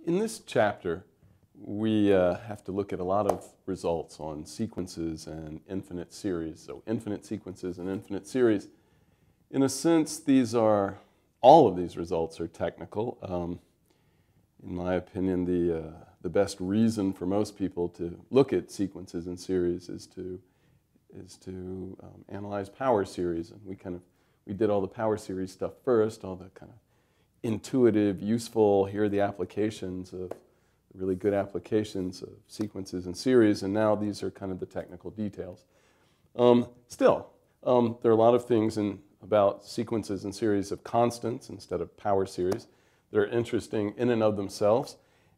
in this chapter, we have to look at a lot of results on sequences and infinite series. So infinite sequences and infinite series. In a sense, all of these results are technical. In my opinion, the best reason for most people to look at sequences and series is to analyze power series. And we did all the power series stuff first, all the kind of intuitive, useful, here are the applications of really good applications of sequences and series, and now these are kind of the technical details. Still, there are a lot of things about sequences and series of constants instead of power series that are interesting in and of themselves.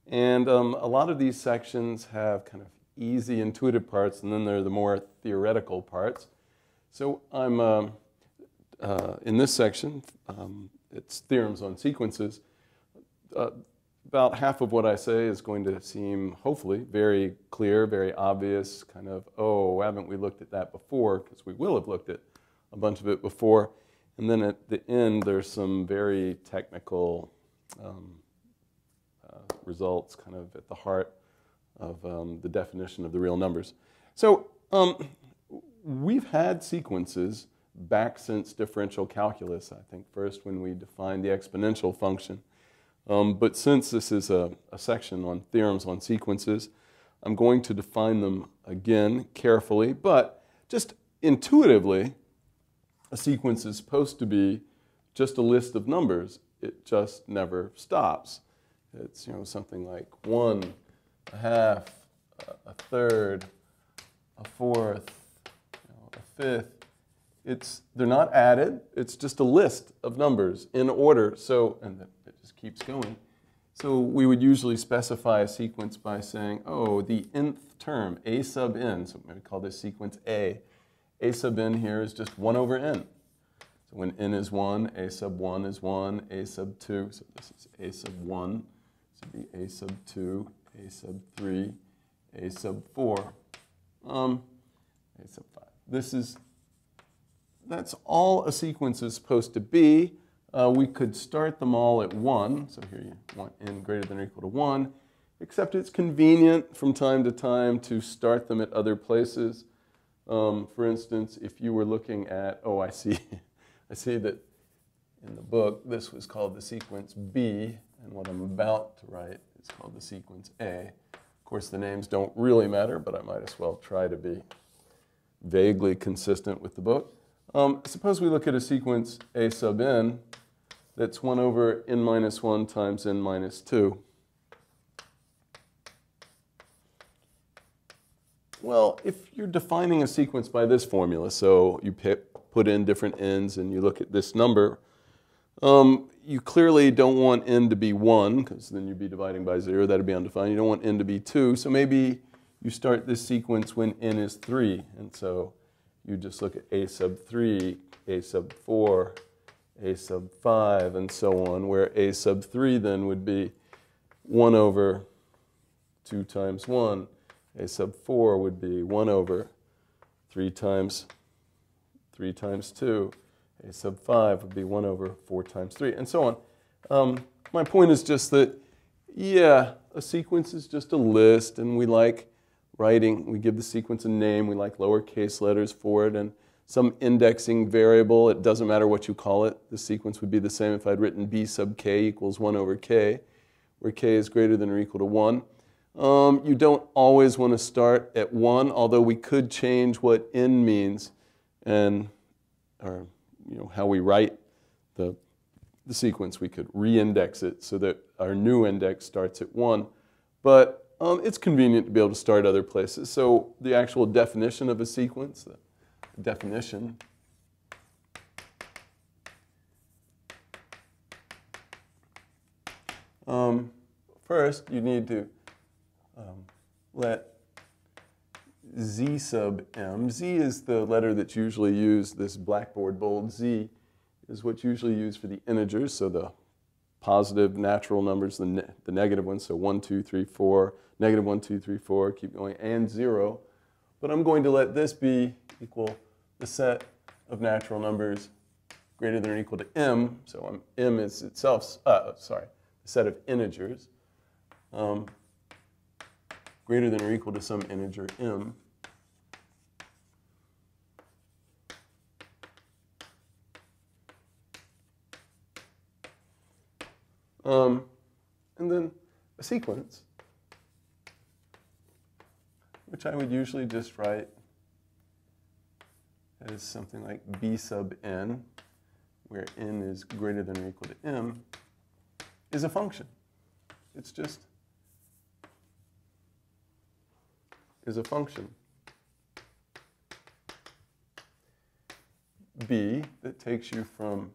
And a lot of these sections have kind of easy, intuitive parts, and then there are the more theoretical parts. So I'm, in this section, it's theorems on sequences. About half of what I say is going to seem, hopefully, very clear, very obvious, kind of, oh, haven't we looked at that before? Because we will have looked at a bunch of it before. And then at the end, there's some very technical results kind of at the heart of the definition of the real numbers. So we've had sequences back since differential calculus, I think, first when we defined the exponential function. But since this is a section on theorems on sequences, I'm going to define them again carefully. But just intuitively, a sequence is supposed to be just a list of numbers. It just never stops. It's something like 1, a half, a third, a fourth, a fifth. They're not added. It's just a list of numbers in order. And it just keeps going. So we would usually specify a sequence by saying, oh, the nth term, a sub n. So we call this sequence A. A sub n here is just 1 over n. So when n is 1, a sub 1 is 1, a sub 2. So this is a sub 1. This would be a sub 2, a sub 3, a sub 4, a sub 5. That's all a sequence is supposed to be. We could start them all at 1. So here you want n greater than or equal to 1. Except it's convenient from time to time to start them at other places. For instance, if you were looking at, oh, I see that in the book this was called the sequence B, and what I'm about to write is called the sequence A. Of course, the names don't really matter, but I might as well try to be vaguely consistent with the book. Suppose we look at a sequence A sub n that's 1 over n minus 1 times n minus 2. Well, if you're defining a sequence by this formula, so you put in different n's and you look at this number, you clearly don't want n to be 1, because then you'd be dividing by 0. That would be undefined. You don't want n to be 2. So maybe you start this sequence when n is 3. And so you just look at a sub 3, a sub 4, a sub 5, and so on, where a sub 3 then would be 1 over 2 times 1. A sub 4 would be 1 over 3 times 2. A sub 5 would be 1 over 4 times 3, and so on. My point is just that, yeah, a sequence is just a list, and we like writing. We give the sequence a name. We like lowercase letters for it, and some indexing variable. It doesn't matter what you call it. The sequence would be the same if I'd written b sub k equals 1 over k, where k is greater than or equal to 1. You don't always want to start at 1, although we could change what n means or how we write the sequence. We could re-index it so that our new index starts at 1. But it's convenient to be able to start other places. So the actual definition of a sequence, the definition, first you need to let z sub m. Z is the letter that's usually used, this blackboard bold Z is what's usually used for the integers, so the positive natural numbers, the negative ones, so 1, 2, 3, 4, negative 1, 2, 3, 4, keep going, and 0. But I'm going to let this be equal the set of natural numbers greater than or equal to m. So m is itself, the set of integers. greater than or equal to some integer m, and then a sequence, which I would usually just write as something like b sub n, where n is greater than or equal to m, is a function. It's just is a function. B that takes you from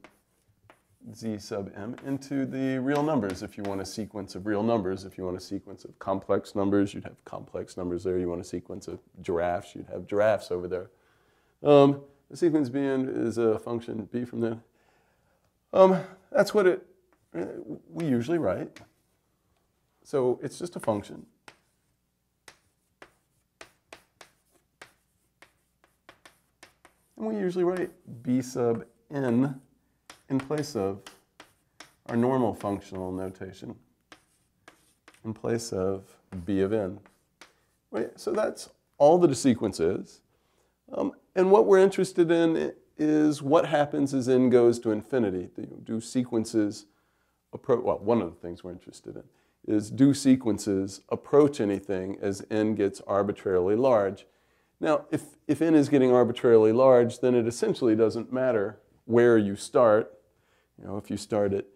z sub m into the real numbers if you want a sequence of real numbers. If you want a sequence of complex numbers, you'd have complex numbers there. You want a sequence of giraffes, you'd have giraffes over there. The sequence Bn is a function b from there. That's what we usually write. So it's just a function. And we usually write b sub n in place of our normal functional notation, in place of b of n. Right? So that's all that a sequence is. And what we're interested in is what happens as n goes to infinity. Do sequences approach, well, one of the things we're interested in is do sequences approach anything as n gets arbitrarily large? Now, if n is getting arbitrarily large, then it essentially doesn't matter where you start. You know, if you start at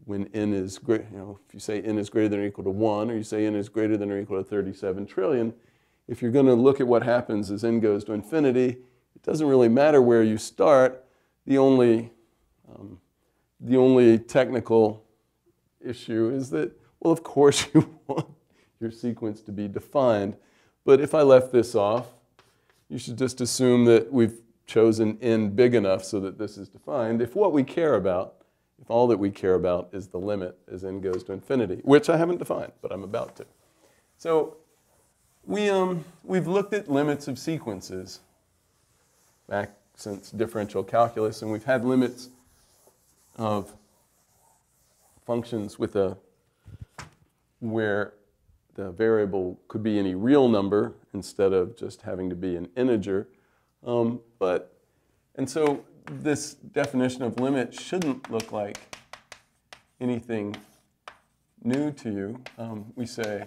when n is great, you know, if you say n is greater than or equal to 1, or you say n is greater than or equal to 37 trillion, if you're going to look at what happens as n goes to infinity, it doesn't really matter where you start. The only technical issue is that, well, of course you want your sequence to be defined. But if I left this off, you should just assume that we've chosen n big enough so that this is defined. If what we care about, if all that we care about is the limit as n goes to infinity, which I haven't defined, but I'm about to. So we've looked at limits of sequences back since differential calculus, and we've had limits of functions with where the variable could be any real number instead of just having to be an integer. And so this definition of limit shouldn't look like anything new to you. We say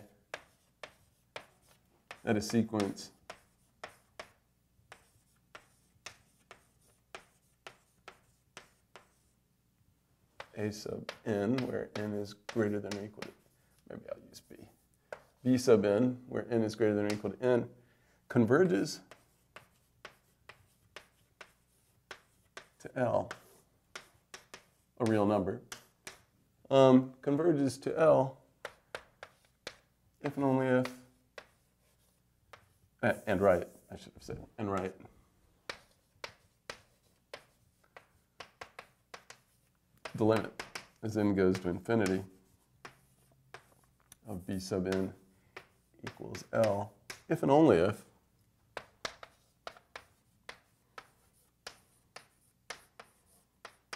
that a sequence a sub n, where n is greater than or equal to, maybe I'll use b. B sub n, where n is greater than or equal to n, converges to L, a real number, converges to L if and only if, and right, I should have said, and right. The limit as n goes to infinity of b sub n equals L, if and only if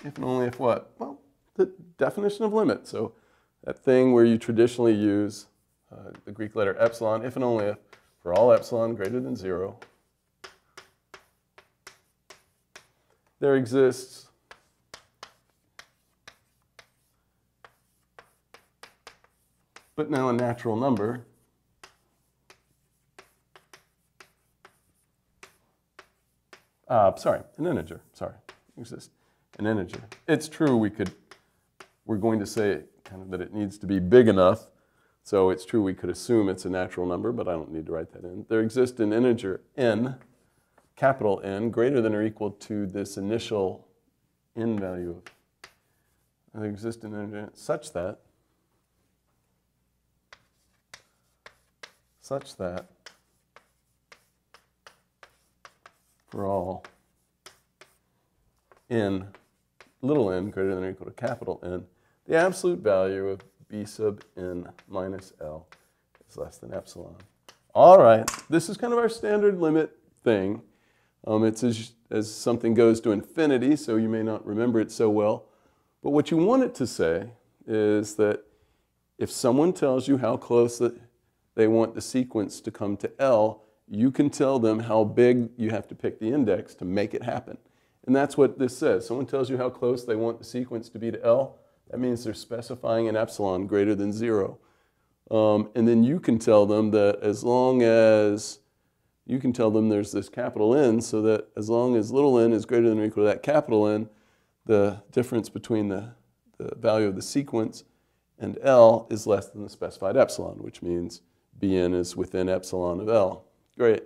and only if what? Well, the definition of limit. So that thing where you traditionally use the Greek letter epsilon, if and only if, for all epsilon greater than 0, there exists but now a natural number an integer, exists an integer. It's true we're going to say kind of that it needs to be big enough, so it's true we could assume it's a natural number, but I don't need to write that in. There exists an integer n, capital N, greater than or equal to this initial n value. There exists an integer such that for all n, little n greater than or equal to capital N, the absolute value of b sub n minus L is less than epsilon. All right, this is kind of our standard limit thing. It's as something goes to infinity, so you may not remember it so well. But what you want it to say is that if someone tells you how close that they want the sequence to come to L, you can tell them how big you have to pick the index to make it happen. And that's what this says. Someone tells you how close they want the sequence to be to L. That means they're specifying an epsilon greater than 0. And then you can tell them that as long as, you can tell them there's this capital N, so that as long as little n is greater than or equal to that capital N, the difference between the value of the sequence and L is less than the specified epsilon, which means Bn is within epsilon of L. Great.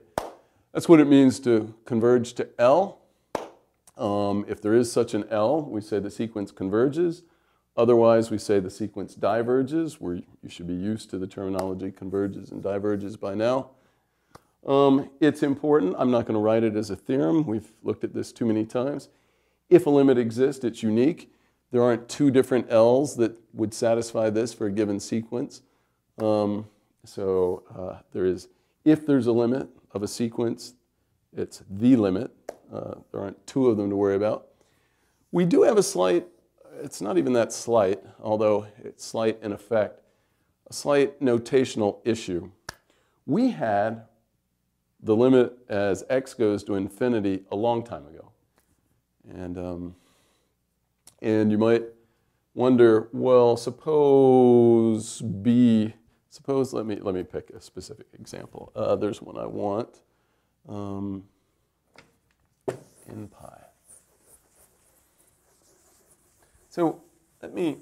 That's what it means to converge to L. If there is such an L, we say the sequence converges. Otherwise, we say the sequence diverges, where you should be used to the terminology converges and diverges by now. It's important. I'm not going to write it as a theorem. We've looked at this too many times. If a limit exists, it's unique. There aren't two different L's that would satisfy this for a given sequence. There is, if there's a limit of a sequence, it's the limit. There aren't two of them to worry about. We do have a slight, it's not even that slight, although it's slight in effect, a slight notational issue. We had the limit as x goes to infinity a long time ago. And you might wonder, well, suppose let me pick a specific example. There's one I want. In pi. So let me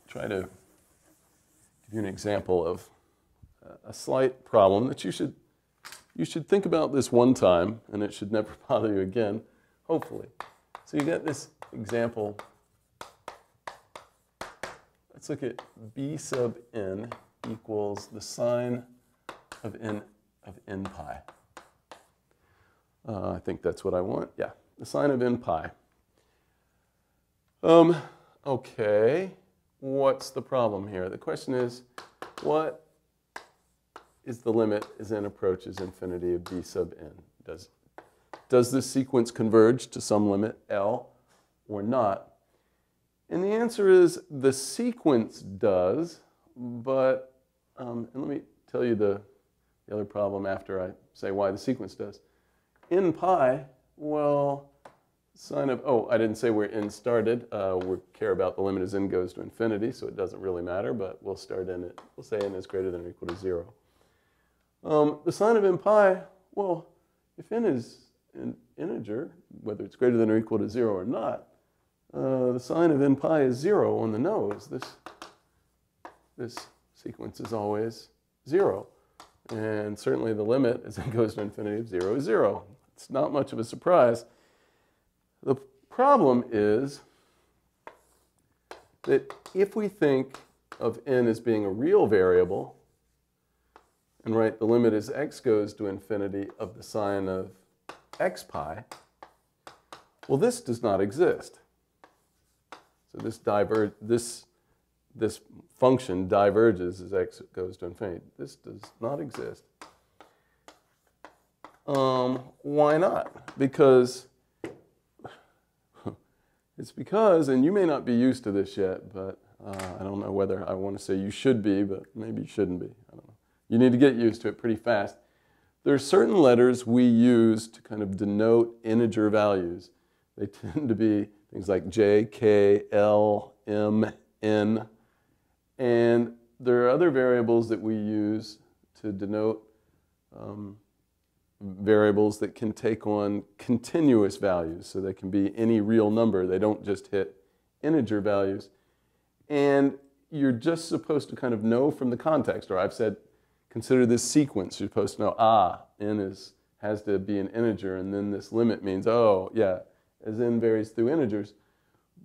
try to give you an example of a slight problem that you should think about this one time, and it should never bother you again, hopefully. So you got this example. Let's look at b sub n equals the sine of n pi. I think that's what I want. Yeah, the sine of n pi. Okay, what's the problem here? The question is, what is the limit as n approaches infinity of b sub n? Does this sequence converge to some limit L or not? And the answer is the sequence does, but, and let me tell you the other problem after I say why the sequence does. In pi, well, sine of, oh, I didn't say where n started. We care about the limit as n goes to infinity, so it doesn't really matter, but we'll start in it. We'll say n is greater than or equal to 0. The sine of n pi, well, if n is an integer, whether it's greater than or equal to 0 or not, the sine of n pi is 0 on the nose. This sequence is always 0. And certainly the limit as n goes to infinity of 0 is 0. It's not much of a surprise. The problem is that if we think of n as being a real variable, and write the limit as x goes to infinity of the sine of x pi, well, this does not exist. So this function diverges as x goes to infinity. This does not exist. Why not? Because it's because, and you may not be used to this yet, but I don't know whether I want to say you should be, but maybe you shouldn't be. I don't know. You need to get used to it pretty fast. There are certain letters we use to kind of denote integer values. They tend to be things like J, K, L, M, N. And there are other variables that we use to denote variables that can take on continuous values. So they can be any real number. They don't just hit integer values. And you're just supposed to kind of know from the context, or I've said, consider this sequence. You're supposed to know, n has to be an integer, and then this limit means, oh, yeah, as n varies through integers.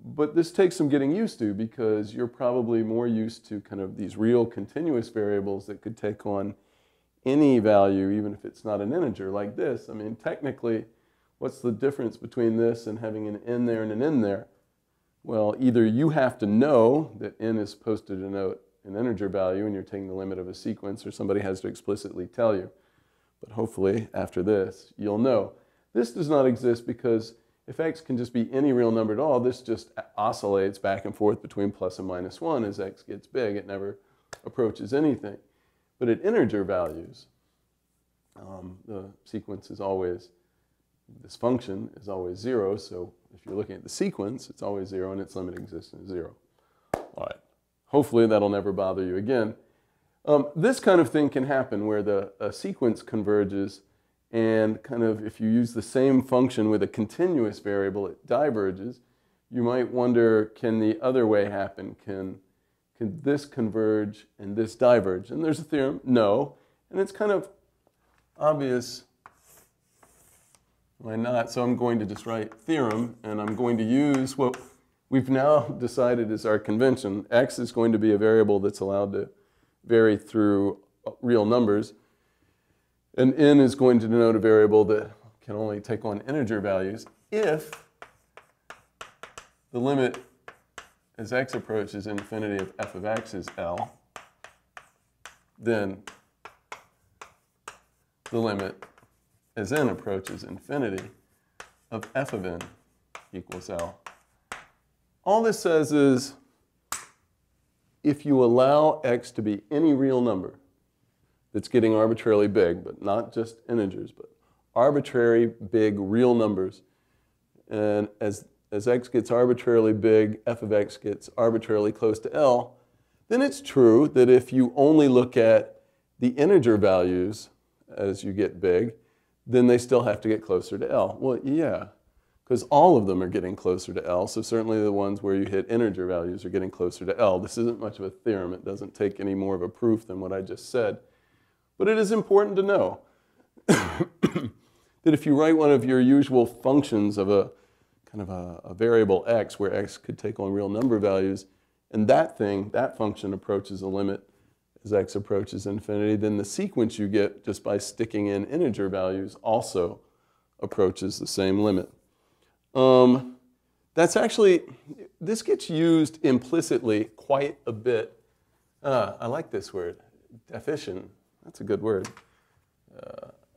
But this takes some getting used to, because you're probably more used to kind of these real continuous variables that could take on any value, even if it's not an integer, like this. I mean, technically, what's the difference between this and having an n there and an n there? Well, either you have to know that n is supposed to denote an integer value and you're taking the limit of a sequence, or somebody has to explicitly tell you. But hopefully, after this, you'll know. This does not exist because if x can just be any real number at all, this just oscillates back and forth between plus and minus 1 as x gets big. It never approaches anything. But at integer values, the sequence is always, this function is always 0. So if you're looking at the sequence, it's always 0 and its limit exists in 0. All right. Hopefully that'll never bother you again. This kind of thing can happen where the sequence converges, and kind of if you use the same function with a continuous variable, it diverges. You might wonder, can the other way happen? Can this converge and this diverge? And there's a theorem, no. And it's kind of obvious why not. So I'm going to just write theorem, and I'm going to use what we've now decided is our convention. X is going to be a variable that's allowed to vary through real numbers. And n is going to denote a variable that can only take on integer values if the limit as x approaches infinity of f of x is L, then the limit as n approaches infinity of f of n equals L. All this says is if you allow x to be any real number that's getting arbitrarily big, but not just integers, but arbitrary big real numbers, and as x gets arbitrarily big, f of x gets arbitrarily close to L, then it's true that if you only look at the integer values as you get big, then they still have to get closer to L. Well, yeah, because all of them are getting closer to L, so certainly the ones where you hit integer values are getting closer to L. This isn't much of a theorem. It doesn't take any more of a proof than what I just said. But it is important to know that if you write one of your usual functions of a kind of a variable x, where x could take on real number values, and that function approaches a limit as x approaches infinity, then the sequence you get just by sticking in integer values also approaches the same limit. That's actually, this gets used implicitly quite a bit. I like this word, definition. That's a good word.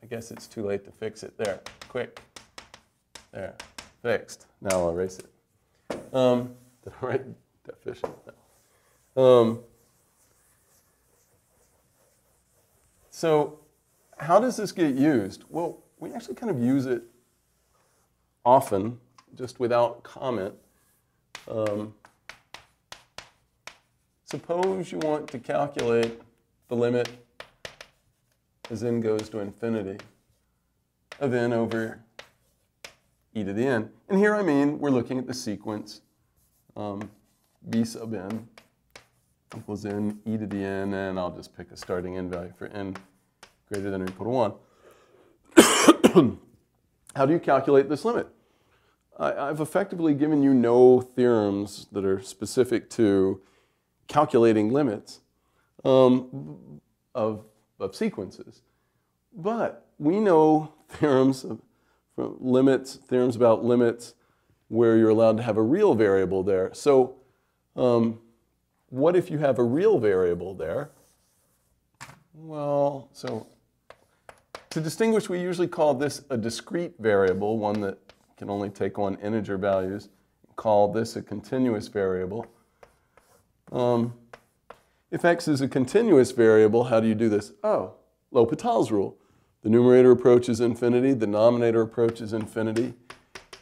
I guess it's too late to fix it. There, quick. There, fixed. Now I'll erase it. Did I write deficient? No. So how does this get used? Well, we actually kind of use it often, just without comment. Suppose you want to calculate the limit as n goes to infinity of n over e to the n. And here I mean we're looking at the sequence b sub n equals n e to the n, and I'll just pick a starting n value for n greater than or equal to 1. How do you calculate this limit? I've effectively given you no theorems that are specific to calculating limits of sequences. But we know theorems about limits where you're allowed to have a real variable there. So what if you have a real variable there? Well, so to distinguish, we usually call this a discrete variable, one that can only take on integer values. Call this a continuous variable. If x is a continuous variable, how do you do this? Oh, L'Hopital's rule. The numerator approaches infinity, the denominator approaches infinity,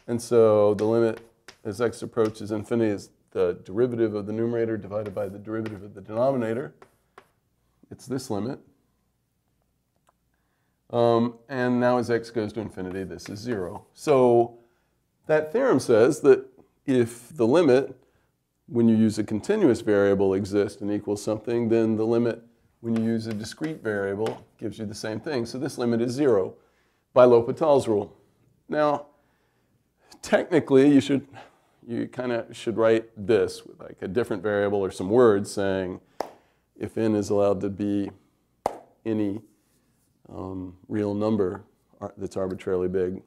and so the limit as x approaches infinity is the derivative of the numerator divided by the derivative of the denominator. It's this limit. And now as x goes to infinity, this is 0. So that theorem says that if the limit, when you use a continuous variable, exists and equals something, then the limit, when you use a discrete variable, gives you the same thing. So this limit is 0 by L'Hopital's rule. Now, technically, you kind of should write this with like a different variable or some words saying if n is allowed to be any real number that's arbitrarily big.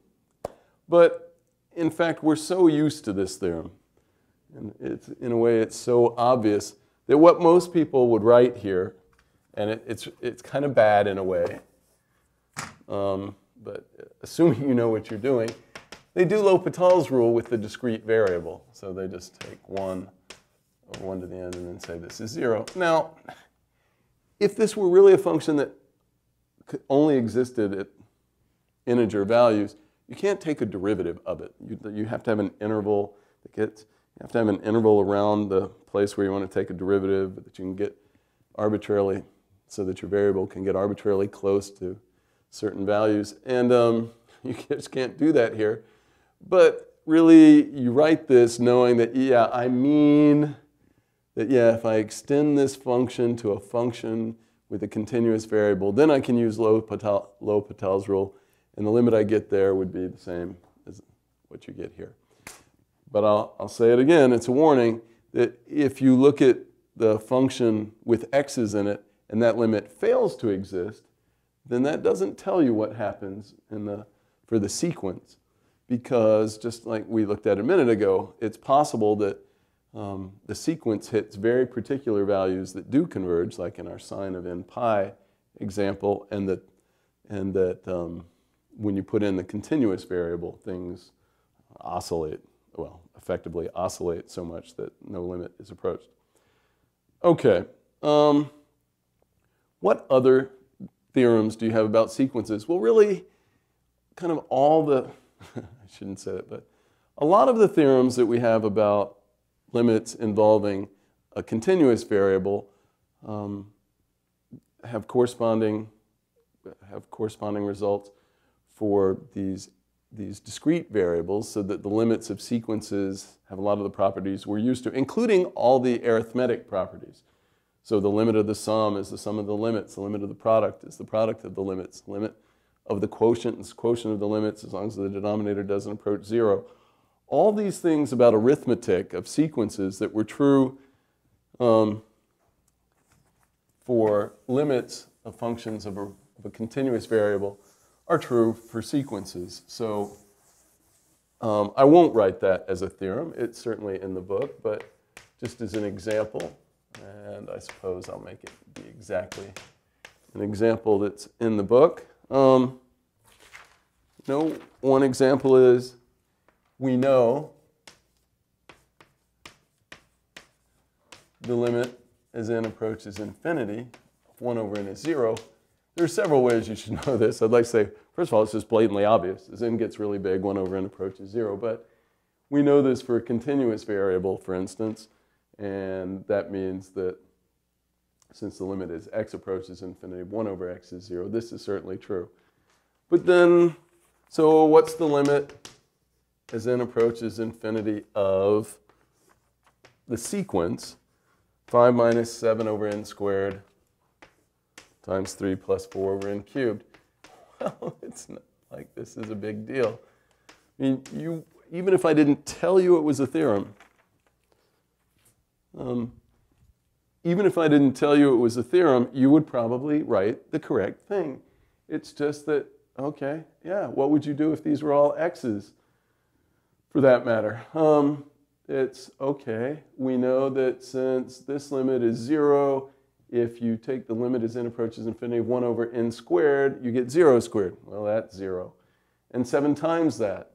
But in fact, we're so used to this theorem, and in a way it's so obvious that what most people would write here, and it's kind of bad in a way, but assuming you know what you're doing, they do L'Hopital's rule with the discrete variable. So they just take 1 over 1 to the n and then say this is 0. Now, if this were really a function that only existed at integer values, you can't take a derivative of it. You have to have an interval that gets, you have to have an interval around the place where you want to take a derivative that you can get arbitrarily, so that your variable can get arbitrarily close to certain values. And you just can't do that here. But really, you write this knowing that, yeah, I mean that, yeah, if I extend this function to a function with a continuous variable, then I can use L'Hopital's rule, and the limit I get there would be the same as what you get here. But I'll say it again, it's a warning that if you look at the function with x's in it and that limit fails to exist, then that doesn't tell you what happens for the sequence. Because just like we looked at a minute ago, it's possible that the sequence hits very particular values that do converge, like in our sine of n pi example, and that when you put in the continuous variable, things oscillate, well, effectively oscillate so much that no limit is approached. Okay, what other theorems do you have about sequences? Well, really, kind of all the, I shouldn't say it, but a lot of the theorems that we have about limits involving a continuous variable have corresponding results for these discrete variables, so that the limits of sequences have a lot of the properties we're used to, including all the arithmetic properties. So the limit of the sum is the sum of the limits. The limit of the product is the product of the limits. The limit of the quotient is the quotient of the limits as long as the denominator doesn't approach 0. All these things about arithmetic of sequences that were true for limits of functions of a continuous variable are true for sequences. So I won't write that as a theorem. It's certainly in the book, but just as an example, and I suppose I'll make it be exactly an example that's in the book. One example is, we know the limit as n approaches infinity, 1 over n is 0. There are several ways you should know this. I'd like to say, first of all, it's just blatantly obvious. As n gets really big, 1 over n approaches 0. But we know this for a continuous variable, for instance, and that means that since the limit is x approaches infinity, 1 over x is 0. This is certainly true. But then, so what's the limit as n approaches infinity of the sequence 5 minus 7 over n squared times 3 plus 4 over n cubed? Well, it's not like this is a big deal. I mean, even if I didn't tell you it was a theorem, you would probably write the correct thing. It's just that, okay, yeah, what would you do if these were all x's, for that matter? It's okay. We know that since this limit is 0, if you take the limit as n approaches infinity of 1 over n squared, you get 0 squared. Well, that's 0. And 7 times that.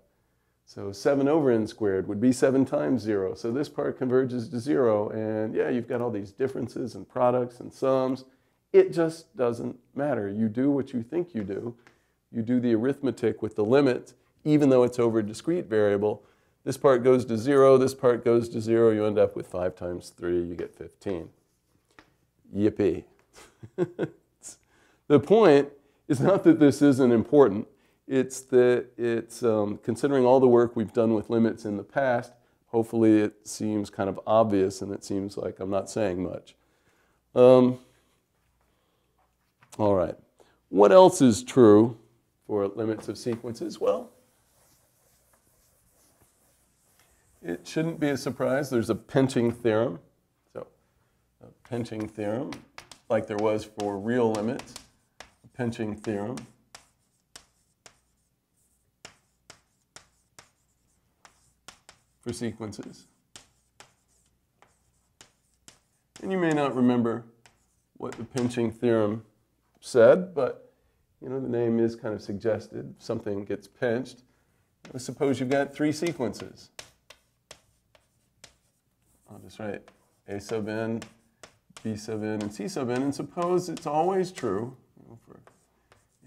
So 7 over n squared would be 7 times 0. So this part converges to 0. And yeah, you've got all these differences and products and sums. It just doesn't matter. You do what you think you do. You do the arithmetic with the limit, even though it's over a discrete variable. This part goes to 0, this part goes to 0. You end up with 5 times 3, you get 15. Yippee. The point is not that this isn't important. It's that it's, considering all the work we've done with limits in the past, hopefully it seems kind of obvious and it seems like I'm not saying much. All right. What else is true for limits of sequences? Well, it shouldn't be a surprise. There's a pinching theorem. So a pinching theorem, like there was for real limits, a pinching theorem. For sequences. And you may not remember what the pinching theorem said, but the name is kind of suggested. Something gets pinched. Let's suppose you've got 3 sequences. I'll just write a sub n, b sub n and c sub n, and suppose it's always true, for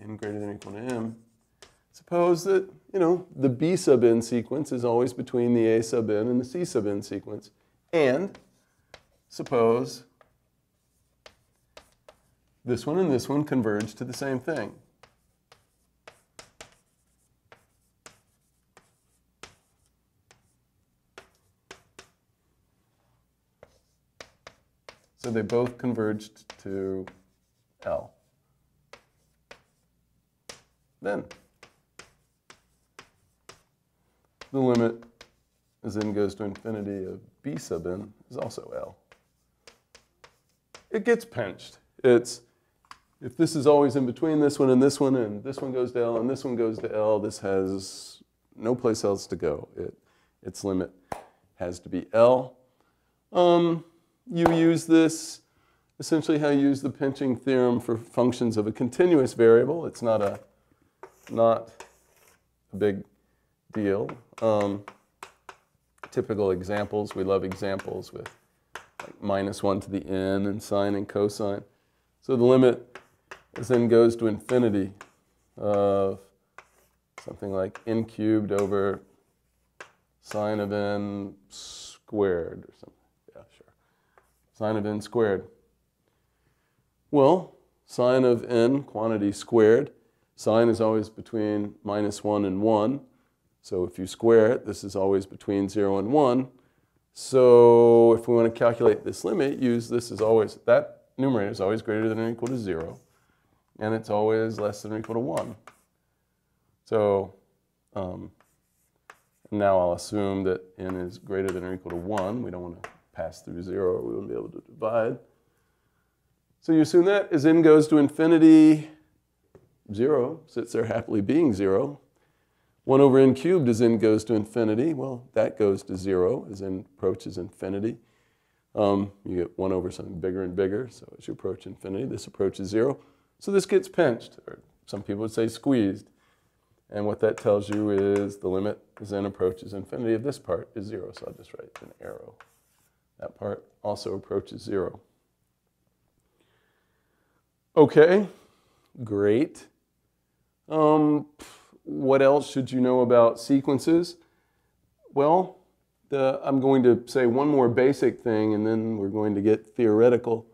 n greater than or equal to m, suppose that, the b sub n sequence is always between the a sub n and the c sub n sequence. And suppose this one and this one converge to the same thing. So they both converged to L. Then the limit as n goes to infinity of b sub n is also L. It gets pinched. It's, if this is always in between this one, and this one goes to L, and this one goes to L, this has no place else to go. Its limit has to be L. You use this, essentially how you use the pinching theorem for functions of a continuous variable. It's not a big deal. Typical examples, we love examples with like -1 to the n and sine and cosine. So the limit as n goes to infinity of something like n cubed over sine of n squared or something. Yeah, sure. Sine of n squared. Well, sine of n, quantity squared. Sine is always between -1 and 1. So if you square it, this is always between 0 and 1. So if we want to calculate this limit, use this as always, that numerator is always greater than or equal to 0. And it's always less than or equal to 1. So now I'll assume that n is greater than or equal to 1. We don't want to pass through 0 or we wouldn't be able to divide. So you assume that as n goes to infinity, 0 sits there happily being 0. 1 over n cubed as n goes to infinity. Well, that goes to 0 as n approaches infinity. You get 1 over something bigger and bigger. So as you approach infinity, this approaches 0. So this gets pinched, or some people would say squeezed. And what that tells you is the limit as n approaches infinity of this part is 0. So I'll just write an arrow. That part also approaches 0. Okay, great. What else should you know about sequences? Well, I'm going to say one more basic thing, and then we're going to get theoretical.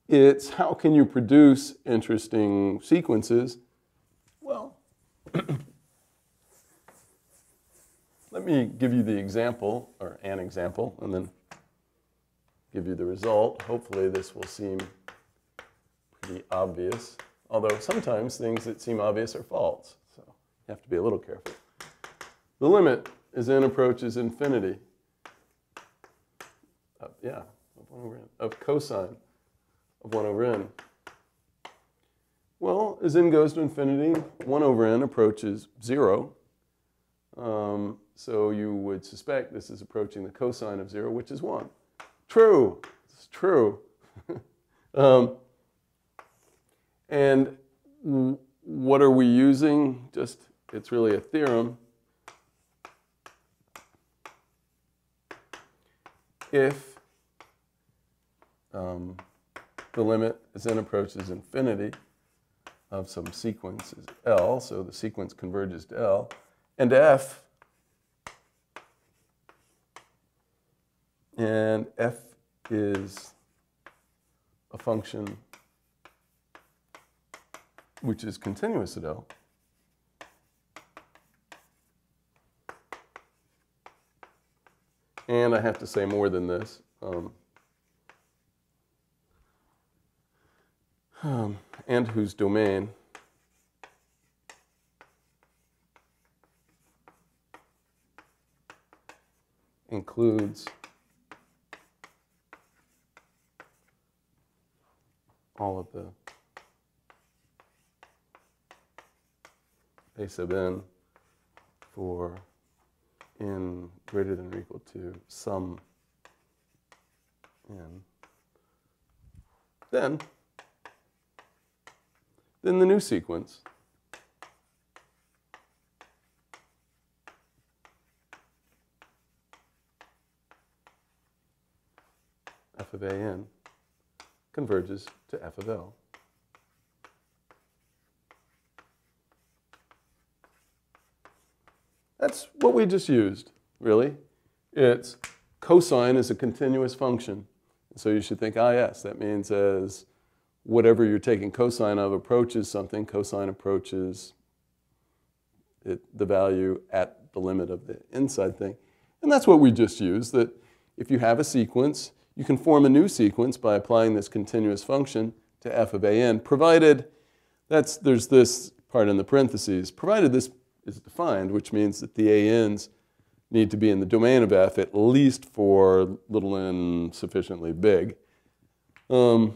It's how can you produce interesting sequences? Well, let me give you the example, or an example, and then give you the result. Hopefully this will seem pretty obvious, although sometimes things that seem obvious are false. You have to be a little careful. The limit as n approaches infinity of cosine of 1 over n. Well, as n goes to infinity, 1 over n approaches 0. So you would suspect this is approaching the cosine of 0, which is 1. True. It's true. And what are we using? It's really a theorem. If the limit as n approaches infinity of some sequence is L, so the sequence converges to L, and f is a function which is continuous at L, and I have to say more than this. And whose domain includes all of the a sub n for n greater than or equal to some n, then the new sequence f of a n converges to f of L. That's what we just used, really. It's cosine is a continuous function. So you should think, ah, yes, that means as whatever you're taking cosine of approaches something, cosine approaches the value at the limit of the inside thing. And that's what we just used, that if you have a sequence, you can form a new sequence by applying this continuous function to f of an, provided there's this part in the parentheses, provided this is defined, which means that the an's need to be in the domain of f at least for little n sufficiently big. And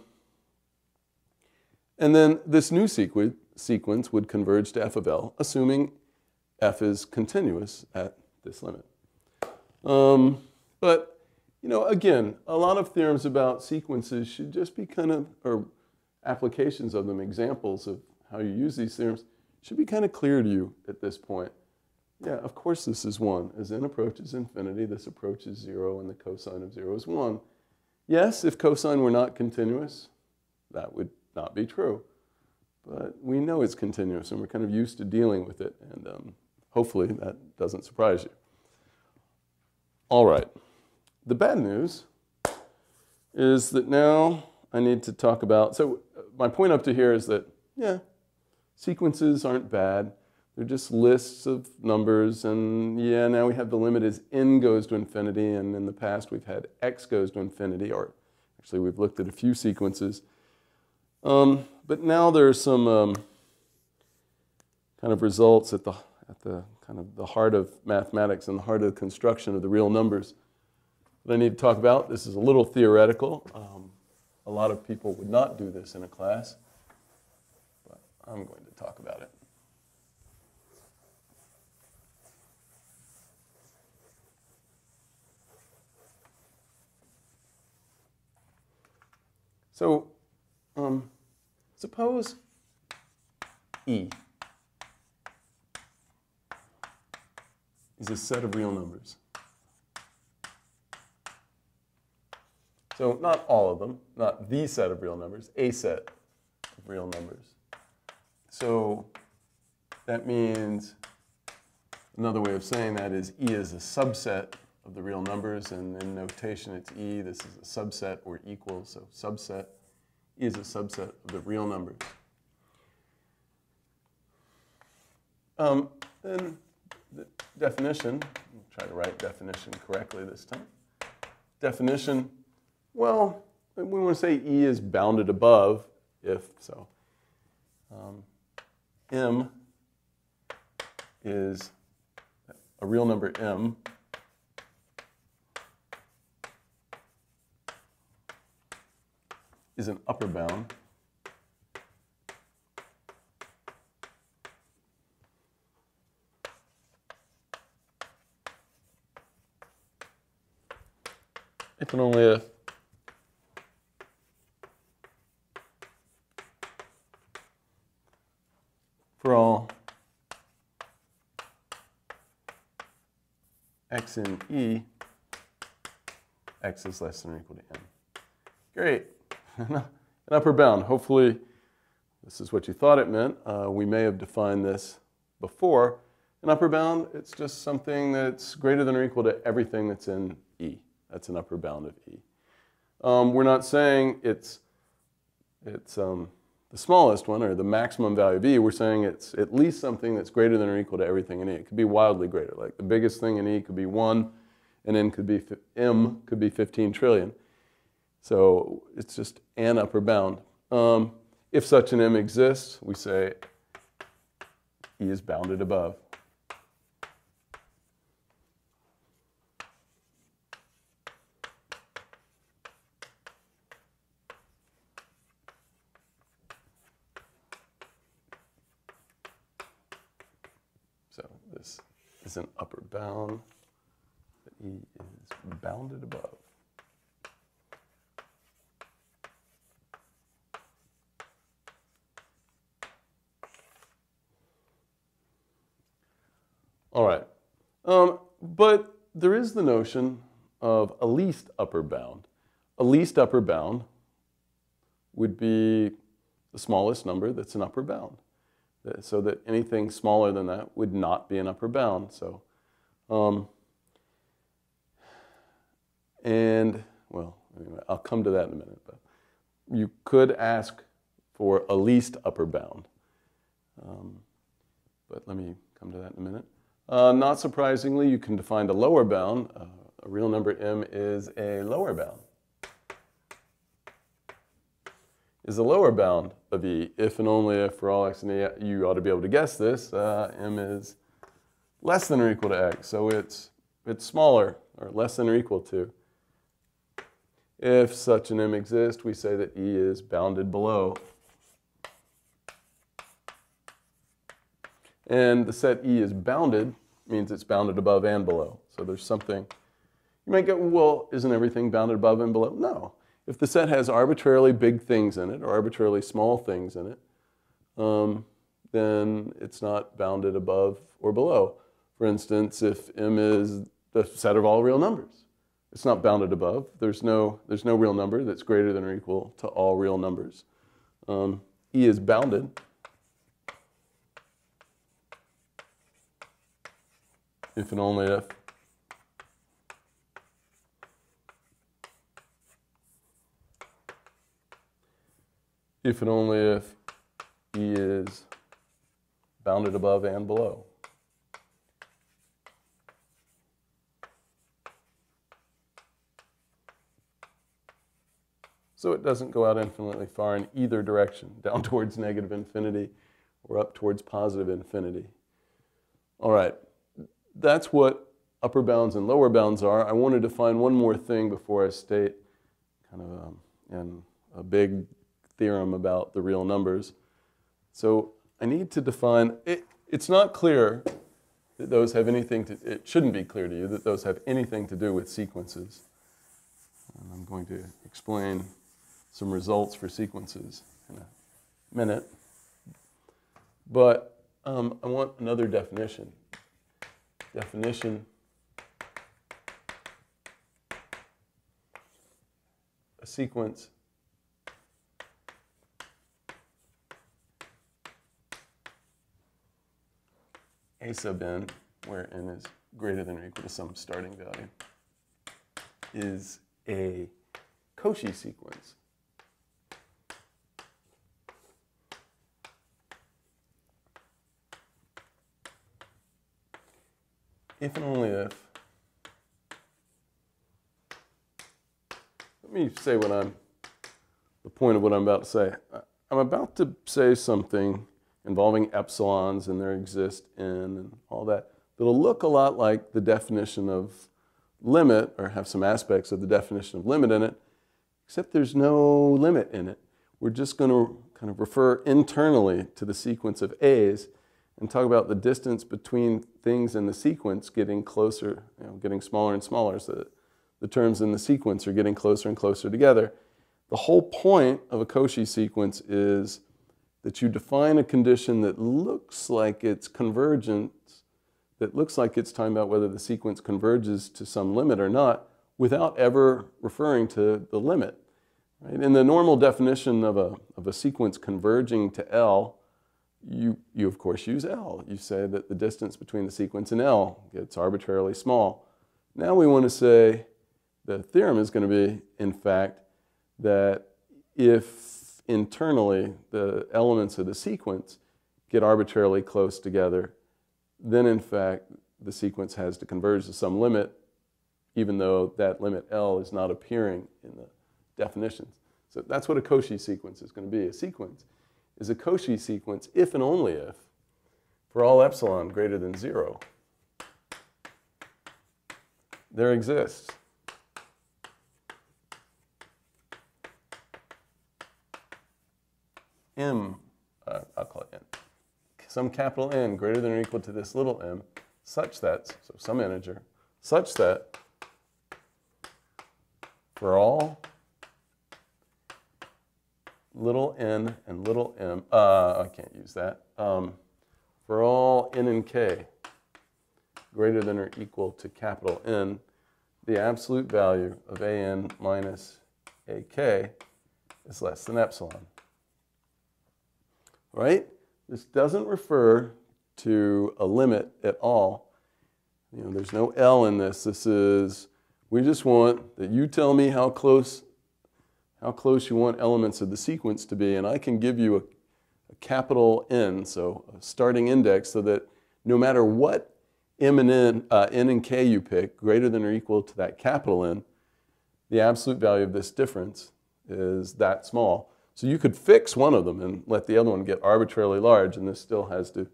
then this new sequence would converge to f of L, assuming f is continuous at this limit. But, you know, again, a lot of theorems about sequences should just be kind of, or applications of them, examples of how you use these theorems, should be kind of clear to you at this point. Yeah, of course this is 1. As n approaches infinity, this approaches 0, and the cosine of 0 is 1. Yes, if cosine were not continuous, that would not be true. But we know it's continuous, and we're kind of used to dealing with it, and hopefully that doesn't surprise you. All right. The bad news is that now I need to talk about, so my point up to here is that, yeah, sequences aren't bad. They're just lists of numbers, and yeah, now we have the limit as n goes to infinity, and in the past we've had x goes to infinity, or actually we've looked at a few sequences. But now there are some kind of results at the kind of the heart of mathematics and the heart of the construction of the real numbers that I need to talk about. This is a little theoretical. A lot of people would not do this in a class, but I'm going to talk about it. So suppose E is a set of real numbers. So not all of them, not the set of real numbers, a set of real numbers. So that means, another way of saying that is E is a subset of the real numbers, and in notation it's E. This is a subset or equals, so subset. E is a subset of the real numbers. Then the definition, I'll try to write definition correctly this time. Definition, well, we want to say E is bounded above, if so. M is a real number M is an upper bound if and only if for all x in E, x is less than or equal to n. Great. An upper bound. Hopefully this is what you thought it meant. We may have defined this before. An upper bound, it's just something that's greater than or equal to everything that's in E. That's an upper bound of E. We're not saying it's the smallest one or the maximum value of E. We're saying it's at least something that's greater than or equal to everything in E. It could be wildly greater. Like the biggest thing in E could be 1, and M could be 15 trillion. So it's just an upper bound. If such an M exists, we say E is bounded above. So this is an upper bound that E is bounded above. All right, but there is the notion of a least upper bound. A least upper bound would be the smallest number that's an upper bound. So that anything smaller than that would not be an upper bound. So, and, well, anyway, I'll come to that in a minute. But you could ask for a least upper bound. But let me come to that in a minute. Not surprisingly, you can define a lower bound. A real number m is a lower bound. Is the lower bound of E, if and only if for all x and E, you ought to be able to guess this, m is less than or equal to x. So it's smaller or less than or equal to. If such an m exists, we say that E is bounded below. And the set E is bounded means it's bounded above and below. So there's something, you might go, well, isn't everything bounded above and below? No. If the set has arbitrarily big things in it or arbitrarily small things in it, then it's not bounded above or below. For instance, if m is the set of all real numbers, it's not bounded above. There's no real number that's greater than or equal to all real numbers. E is bounded. If and only if and only if E is bounded above and below. So it doesn't go out infinitely far in either direction, down towards negative infinity or up towards positive infinity. All right, that's what upper bounds and lower bounds are. I want to define one more thing before I state kind of a big theorem about the real numbers. So I need to define, it's not clear that those have anything to, it shouldn't be clear to you that those have anything to do with sequences. And I'm going to explain some results for sequences in a minute. But I want another definition. Definition, a sequence A sub n, where n is greater than or equal to some starting value, is a Cauchy sequence. If and only if, let me say the point of what I'm about to say. I'm about to say something involving epsilons and there exist in and all that, that'll look a lot like the definition of limit, or have some aspects of the definition of limit in it, except there's no limit in it. We're just going to kind of refer internally to the sequence of A's and talk about the distance between things in the sequence getting closer, getting smaller and smaller, so that the terms in the sequence are getting closer and closer together. The whole point of a Cauchy sequence is that you define a condition that looks like it's convergence, that looks like it's talking about whether the sequence converges to some limit or not, without ever referring to the limit. Right? In the normal definition of a sequence converging to L, you of course use L. You say that the distance between the sequence and L gets arbitrarily small. Now we want to say the theorem is going to be, in fact, that if internally the elements of the sequence get arbitrarily close together, then in fact the sequence has to converge to some limit, even though that limit L is not appearing in the definitions. So that's what a Cauchy sequence is going to be. A sequence is a Cauchy sequence if and only if, for all epsilon greater than 0, there exists m, I'll call it n, some capital N greater than or equal to this little m, such that, so some integer, such that for all little n and little m, I can't use that, for all n and k greater than or equal to capital N, the absolute value of an minus ak is less than epsilon. Right? This doesn't refer to a limit at all. You know, there's no L in this. This is, we just want that you tell me how close you want elements of the sequence to be, and I can give you a capital N, so a starting index, so that no matter what M and N and K you pick, greater than or equal to that capital N, the absolute value of this difference is that small. So you could fix one of them and let the other one get arbitrarily large, and this still has to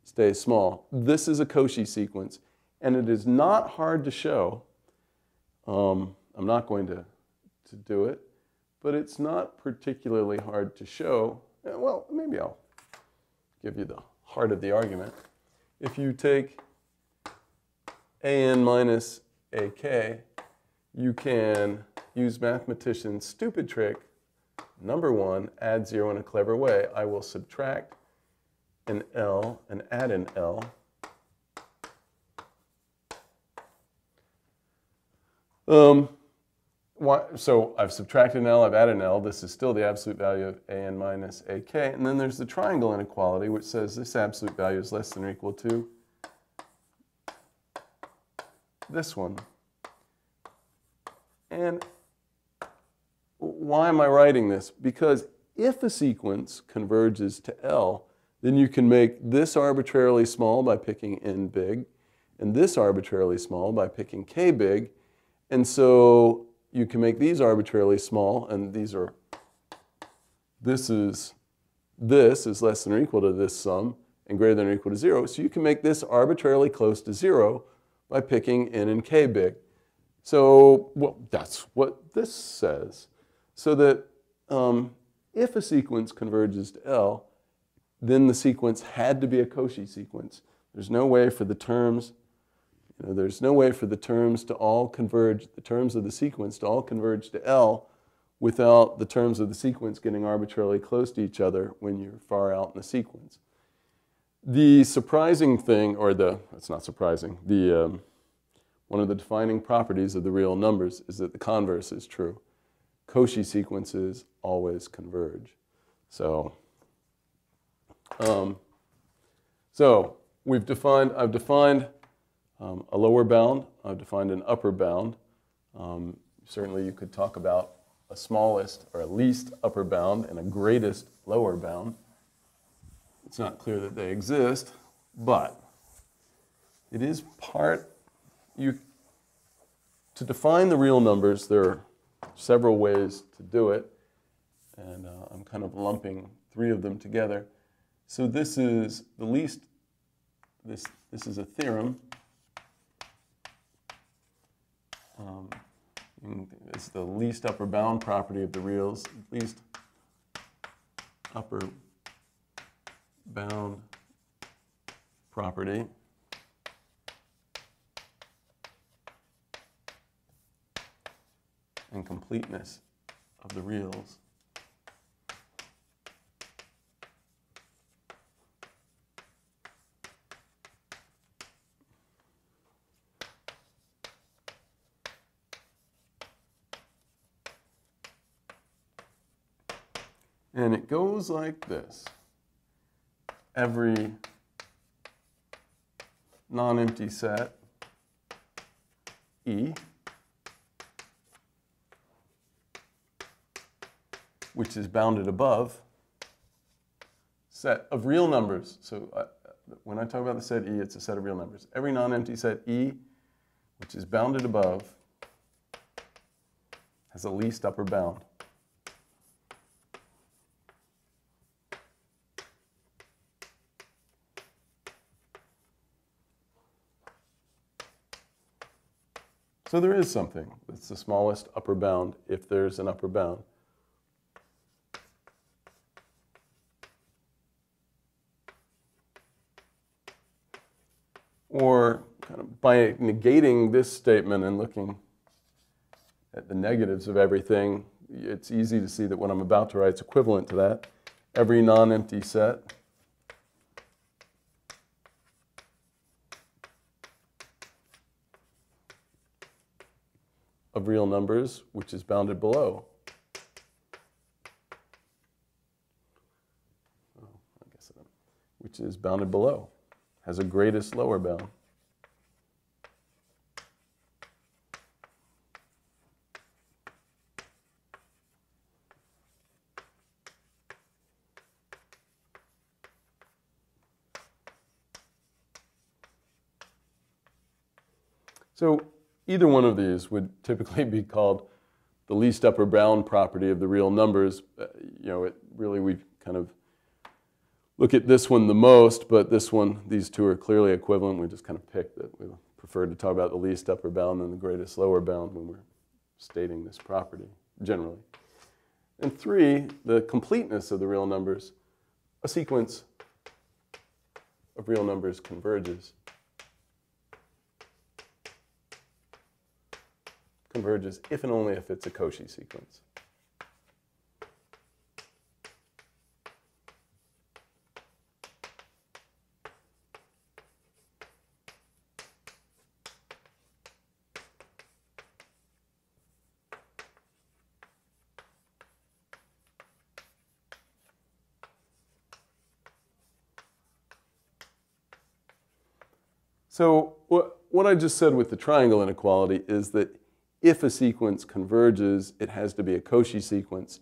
stay small. This is a Cauchy sequence, and it is not hard to show. I'm not going to do it, but it's not particularly hard to show. Well, maybe I'll give you the heart of the argument. If you take an minus ak, you can use mathematicians' stupid trick. Number one, add 0 in a clever way. I will subtract an L and add an L. So I've subtracted an L, I've added an L. This is still the absolute value of an minus ak. And then there's the triangle inequality, which says this absolute value is less than or equal to this one. And why am I writing this? Because if a sequence converges to L, then you can make this arbitrarily small by picking n big, and this arbitrarily small by picking k big. And so you can make these arbitrarily small, and this is less than or equal to this sum, and greater than or equal to 0. So you can make this arbitrarily close to 0 by picking n and k big. So, well, that's what this says. So that if a sequence converges to L, then the sequence had to be a Cauchy sequence. There's no way for the terms, there's no way for the terms to all converge, the terms of the sequence to all converge to L without the terms of the sequence getting arbitrarily close to each other when you're far out in the sequence. The surprising thing, or it's not surprising, one of the defining properties of the real numbers is that the converse is true. Cauchy sequences always converge. So I've defined a lower bound, I've defined an upper bound. Certainly you could talk about a smallest or a least upper bound and a greatest lower bound. It's not clear that they exist, but it is part, to define the real numbers, there are several ways to do it, and I'm kind of lumping 3 of them together. So this is the least, this is a theorem. It's the least upper bound property of the reals, least upper bound property. And completeness of the reals. And it goes like this. Every non-empty set E, which is bounded above, set of real numbers. So when I talk about the set E, it's a set of real numbers. Every non-empty set E, which is bounded above, has a least upper bound. So there is something that's the smallest upper bound if there's an upper bound. Or kind of by negating this statement and looking at the negatives of everything, it's easy to see that what I'm about to write is equivalent to that. Every non-empty set of real numbers, which is bounded below. which is bounded below, has a greatest lower bound. So either one of these would typically be called the least upper bound property of the real numbers. We kind of look at this one the most, but this one, these two are clearly equivalent. We just kind of picked that we prefer to talk about the least upper bound and the greatest lower bound when we're stating this property generally. And 3, the completeness of the real numbers. A sequence of real numbers converges. Converges if and only if it's a Cauchy sequence. So what I just said with the triangle inequality is that if a sequence converges, it has to be a Cauchy sequence.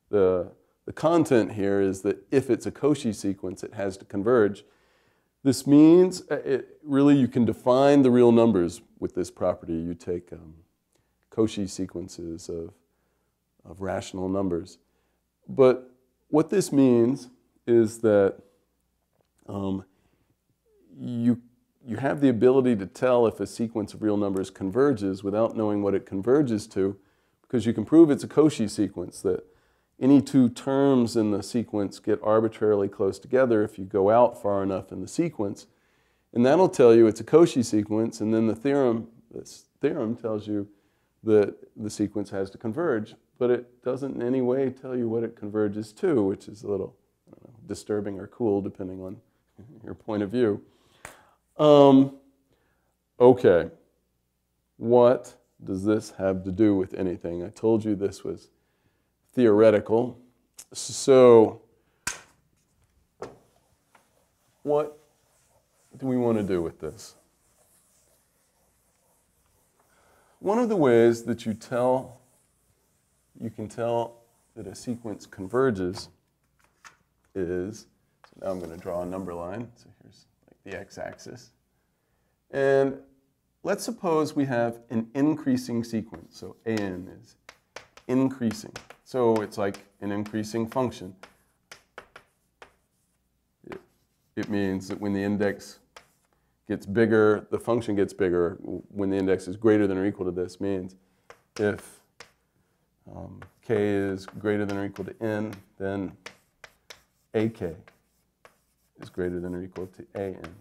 The content here is that if it's a Cauchy sequence, it has to converge. This means really you can define the real numbers with this property. You take Cauchy sequences of rational numbers. But what this means is that you have the ability to tell if a sequence of real numbers converges without knowing what it converges to, because you can prove it's a Cauchy sequence, that any two terms in the sequence get arbitrarily close together if you go out far enough in the sequence. And that'll tell you it's a Cauchy sequence, and then this theorem tells you that the sequence has to converge, but it doesn't in any way tell you what it converges to, which is a little disturbing or cool depending on your point of view. Okay, what does this have to do with anything? I told you this was theoretical. So what do we want to do with this? One of the ways that you can tell that a sequence converges is, so now I'm going to draw a number line. So here's the x-axis. And let's suppose we have an increasing sequence. So an is increasing. So it's like an increasing function. It means that when the index gets bigger, the function gets bigger. When the index is greater than or equal to this means if k is greater than or equal to n, then ak is greater than or equal to an.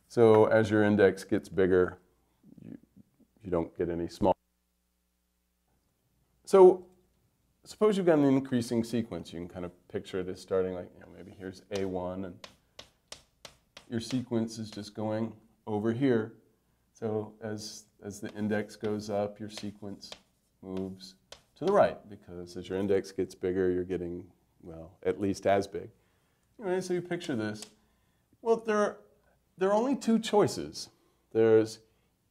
So as your index gets bigger, you don't get any smaller. So suppose you've got an increasing sequence. You can kind of picture it as starting like, maybe here's A1, and your sequence is just going over here. So as the index goes up, your sequence moves to the right, because as your index gets bigger, you're getting, at least as big. Anyway, so you picture this. Well, there are only two choices. There's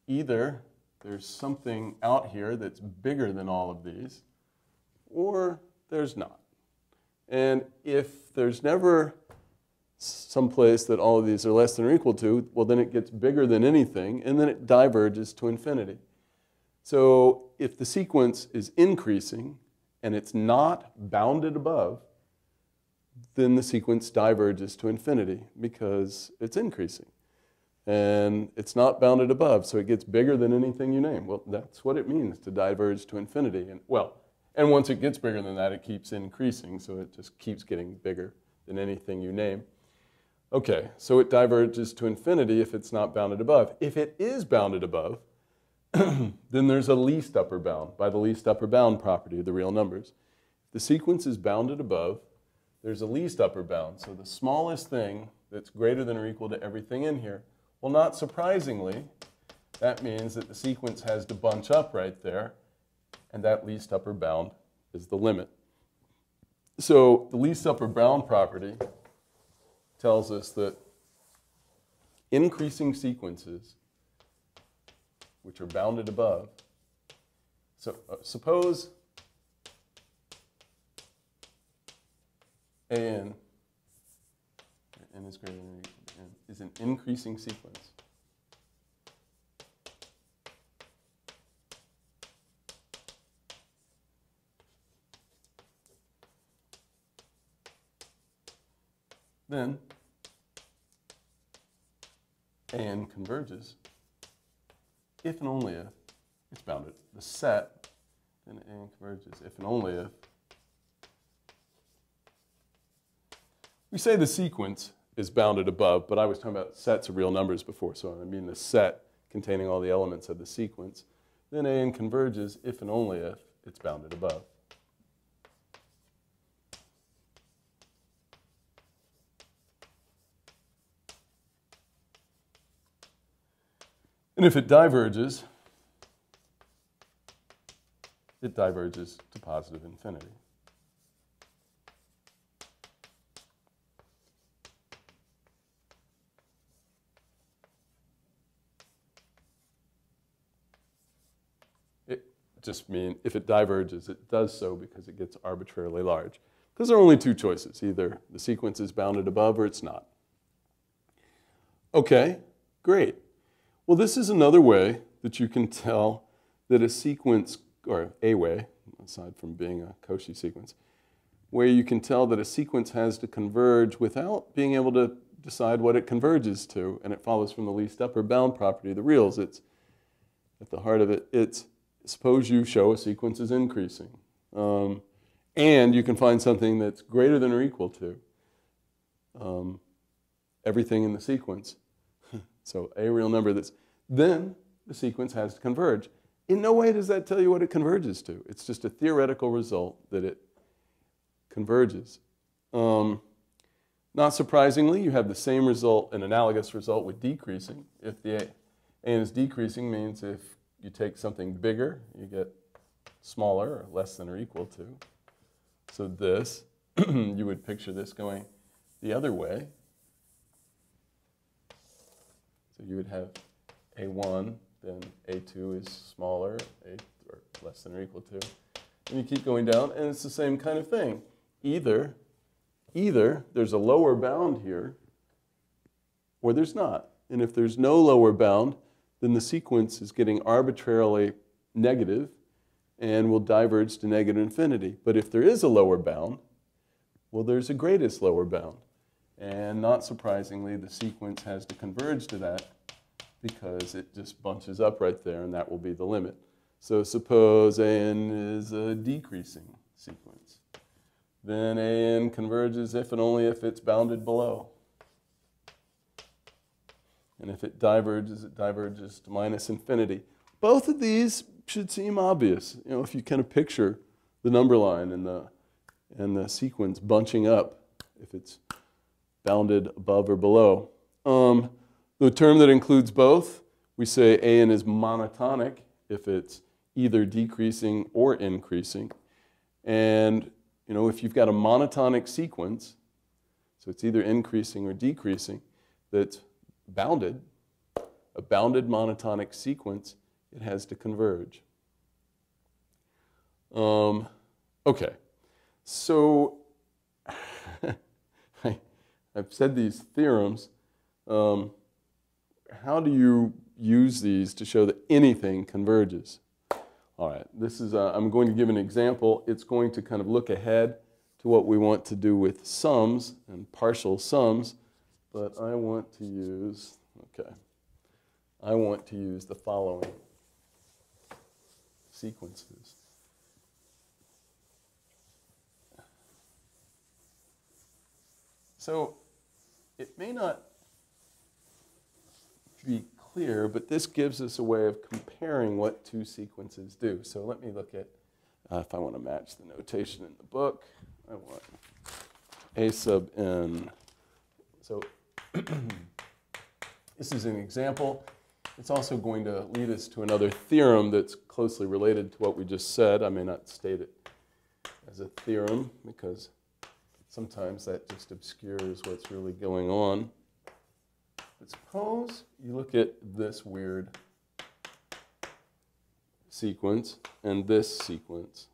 either there's something out here that's bigger than all of these, or there's not. And if there's never some place that all of these are less than or equal to, well, then it gets bigger than anything, and then it diverges to infinity. So if the sequence is increasing and it's not bounded above, then the sequence diverges to infinity because it's increasing. And it's not bounded above, so it gets bigger than anything you name. Well, that's what it means to diverge to infinity. And once it gets bigger than that, it keeps increasing, so it just keeps getting bigger than anything you name. Okay, so it diverges to infinity if it's not bounded above. If it is bounded above, then there's a least upper bound by the least upper bound property of the real numbers. If the sequence is bounded above, there's a least upper bound. So the smallest thing that's greater than or equal to everything in here. Well, not surprisingly, that means that the sequence has to bunch up right there, and that least upper bound is the limit. So the least upper bound property tells us that increasing sequences, which are bounded above, so suppose n is greater than or equal to n is an increasing sequence. Then an converges if and only if it's bounded. The set, then an converges if and only if. We say the sequence is bounded above, but I was talking about sets of real numbers before, so I mean the set containing all the elements of the sequence. Then an converges if and only if it's bounded above. And if it diverges to positive infinity. It just means if it diverges, it does so because it gets arbitrarily large. Because there are only two choices. Either the sequence is bounded above or it's not. Okay, great. Well, this is another way that you can tell that a sequence, or a way, aside from being a Cauchy sequence, where you can tell that a sequence has to converge without being able to decide what it converges to, and it follows from the least upper bound property of the reals. It's at the heart of it. It's suppose you show a sequence is increasing, and you can find something that's greater than or equal to everything in the sequence. So a real number that's, then the sequence has to converge. In no way does that tell you what it converges to. It's just a theoretical result that it converges. Not surprisingly, you have the same result, an analogous result with decreasing. If the n is decreasing means if you take something bigger, you get smaller or less than or equal to. So this, you would picture this going the other way. So you would have A1, then A2 is smaller, or less than or equal to. And you keep going down, and it's the same kind of thing. Either there's a lower bound here, or there's not. And if there's no lower bound, then the sequence is getting arbitrarily negative and will diverge to negative infinity. But if there is a lower bound, well, there's a greatest lower bound. And not surprisingly, the sequence has to converge to that because it just bunches up right there, and that will be the limit. So suppose an is a decreasing sequence. Then an converges if and only if it's bounded below. And if it diverges to minus infinity. Both of these should seem obvious. You know, if you kind of picture the number line and the sequence bunching up, if it's bounded above or below. The term that includes both, we say an is monotonic if it's either decreasing or increasing. And you know, if you've got a monotonic sequence, so it's either increasing or decreasing, that's bounded, a bounded monotonic sequence, it has to converge. Okay, so I've said these theorems. How do you use these to show that anything converges? All right, this is, I'm going to give an example. It's going to kind of look ahead to what we want to do with sums and partial sums, but I want to use, I want to use the following sequences. So it may not be clear, but this gives us a way of comparing what two sequences do. So let me look at, if I want to match the notation in the book, I want A sub n. So this is an example. It's also going to lead us to another theorem that's closely related to what we just said. I may not state it as a theorem because sometimes that just obscures what's really going on. But suppose you look at this weird sequence and this sequence.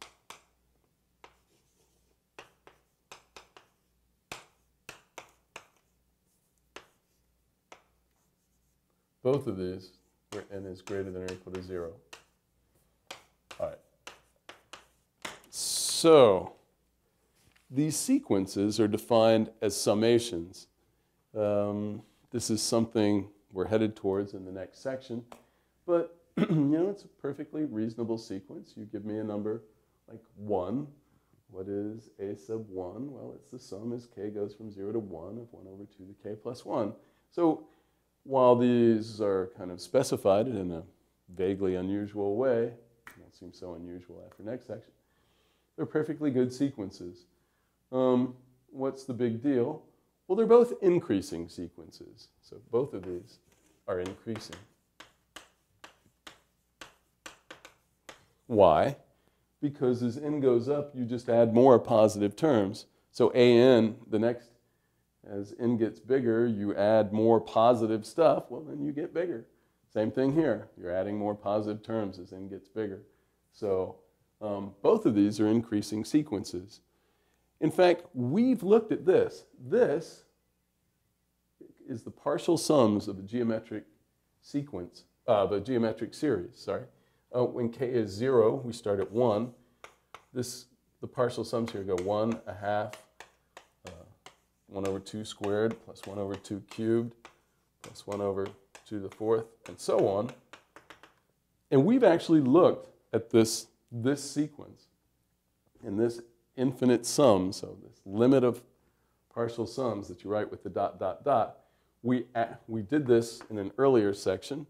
Both of these, where n is greater than or equal to 0. All right. So these sequences are defined as summations. This is something we're headed towards in the next section. But it's a perfectly reasonable sequence. You give me a number like 1. What is a sub 1? Well, it's the sum as k goes from 0 to 1 of 1 over 2 to k plus 1. So while these are kind of specified in a vaguely unusual way, it won't seem so unusual after next section, they're perfectly good sequences. What's the big deal? Well, they're both increasing sequences. So both of these are increasing. Why? Because as n goes up, you just add more positive terms. So an, the next, as n gets bigger, you add more positive stuff, well, then you get bigger. Same thing here. You're adding more positive terms as n gets bigger. So both of these are increasing sequences. In fact, we've looked at this. This is the partial sums of a geometric sequence, of a geometric series, sorry. When k is 0, we start at 1. The partial sums here go 1, 1/2, 1 over 2 squared, plus 1 over 2 cubed, plus 1 over 2 to the 4th, and so on. And we've actually looked at this sequence and this infinite sum, so this limit of partial sums that you write with the dot, dot, dot. We did this in an earlier section,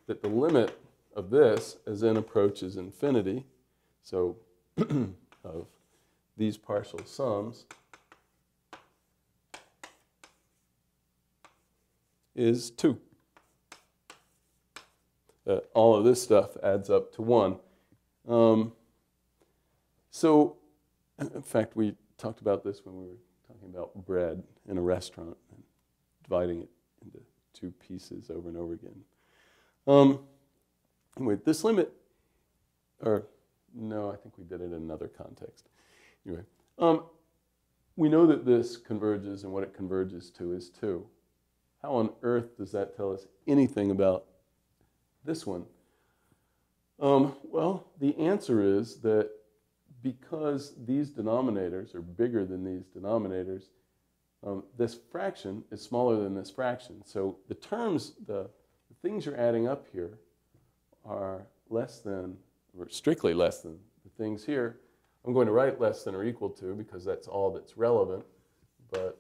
that the limit of this as n approaches infinity, so of these partial sums, is 2. All of this stuff adds up to 1. So, in fact, we talked about this when we were talking about bread in a restaurant and dividing it into 2 pieces over and over again. Anyway, this limit, or no, I think we did it in another context. Anyway, we know that this converges, and what it converges to is 2. How on earth does that tell us anything about this one? Well, the answer is that because these denominators are bigger than these denominators, this fraction is smaller than this fraction. So the terms, the things you're adding up here are less than, or strictly less than the things here. I'm going to write less than or equal to because that's all that's relevant. But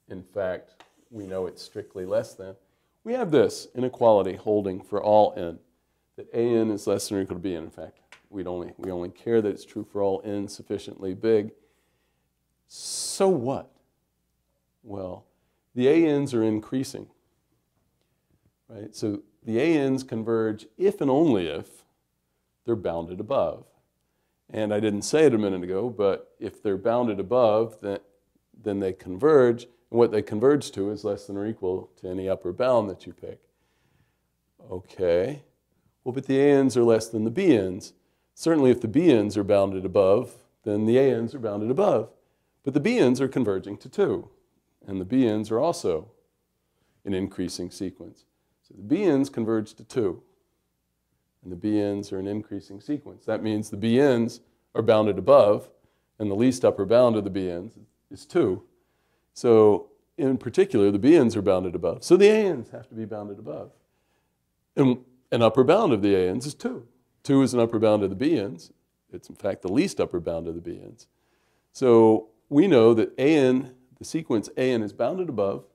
in fact, we know it's strictly less than. We have this inequality holding for all n, that an is less than or equal to bn. In fact, we only care that it's true for all n sufficiently big. So what? Well, the an's are increasing, right? So the an's converge if and only if they're bounded above. And I didn't say it a minute ago, but if they're bounded above, then they converge. And what they converge to is less than or equal to any upper bound that you pick. Okay. Well, but the an's are less than the bn's. Certainly if the bn's are bounded above, then the an's are bounded above. But the bn's are converging to 2. And the bn's are also an increasing sequence. So the bn's converge to 2. And the bn's are an increasing sequence. That means the bn's are bounded above, and the least upper bound of the bn's is 2. So in particular, the bn's are bounded above. So the an's have to be bounded above. And an upper bound of the an's is 2. 2 is an upper bound of the bn's. It's in fact the least upper bound of the bn's. So we know that an, the sequence an is bounded above,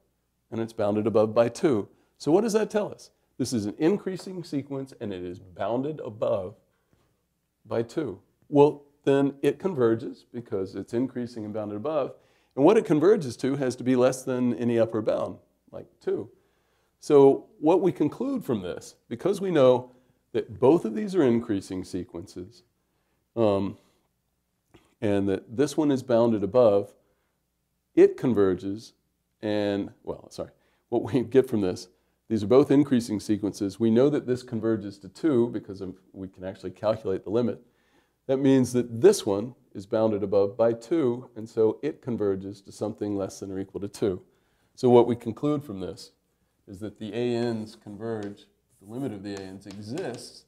and it's bounded above by 2. So what does that tell us? This is an increasing sequence, and it is bounded above by 2. Well, then it converges because it's increasing and bounded above. And what it converges to has to be less than any upper bound, like 2. So what we conclude from this, because we know that both of these are increasing sequences, and that this one is bounded above, it converges, and, well, sorry, what we get from this, these are both increasing sequences. We know that this converges to 2 because we can actually calculate the limit. That means that this one is bounded above by 2, and so it converges to something less than or equal to 2. So what we conclude from this is that the ANs converge, the limit of the ANs exists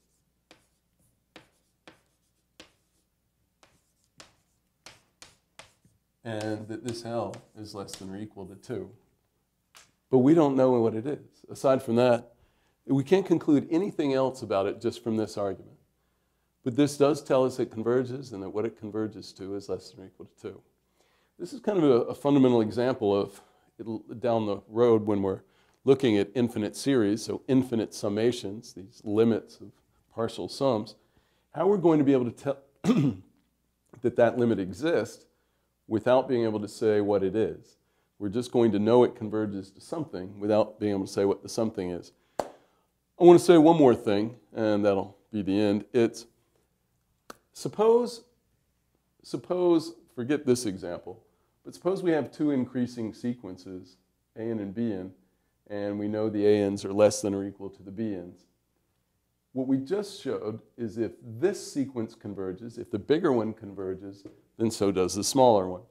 and that this L is less than or equal to 2. But we don't know what it is. Aside from that, we can't conclude anything else about it just from this argument. But this does tell us it converges and that what it converges to is less than or equal to 2. This is kind of a fundamental example of down the road when we're looking at infinite series, so infinite summations, these limits of partial sums, how we're going to be able to tell that that limit exists without being able to say what it is. We're just going to know it converges to something without being able to say what the something is. I want to say one more thing, and that'll be the end. It's suppose, forget this example, but suppose we have two increasing sequences, AN and BN, and we know the ANs are less than or equal to the BNs. What we just showed is if this sequence converges, if the bigger one converges, then so does the smaller one.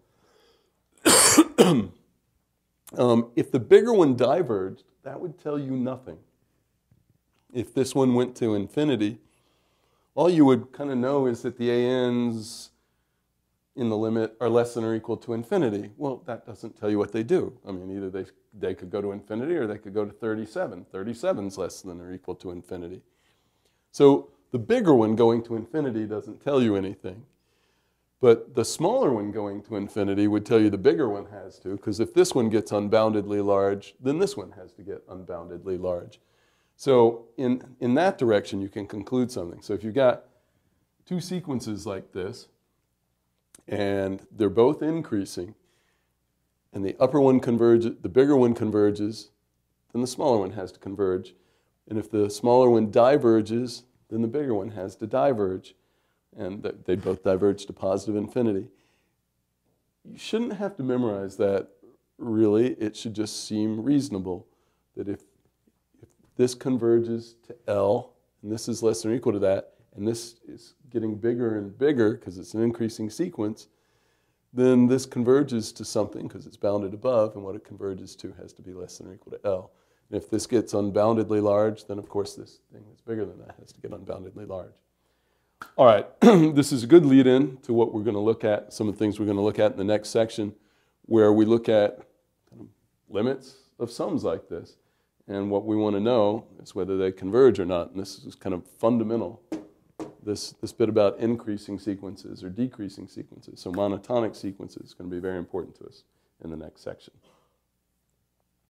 If the bigger one diverged, that would tell you nothing. If this one went to infinity, all you would kind of know is that the ANs in the limit are less than or equal to infinity. Well, that doesn't tell you what they do. I mean, either they could go to infinity or they could go to 37. 37 is less than or equal to infinity. So the bigger one going to infinity doesn't tell you anything. But the smaller one going to infinity would tell you the bigger one has to, because if this one gets unboundedly large, then this one has to get unboundedly large. So in that direction, you can conclude something. So if you've got two sequences like this, and they're both increasing, and the upper one converges, the bigger one converges, then the smaller one has to converge. And if the smaller one diverges, then the bigger one has to diverge. And they both diverge to positive infinity. You shouldn't have to memorize that, really. It should just seem reasonable that if this converges to L, and this is less than or equal to that, and this is getting bigger and bigger because it's an increasing sequence, then this converges to something because it's bounded above, and what it converges to has to be less than or equal to L. And if this gets unboundedly large, then of course this thing that's bigger than that has to get unboundedly large. All right, this is a good lead-in to what we're going to look at, some of the things we're going to look at in the next section, where we look at limits of sums like this. And what we want to know is whether they converge or not. And this is kind of fundamental, this bit about increasing sequences or decreasing sequences. So monotonic sequences is going to be very important to us in the next section.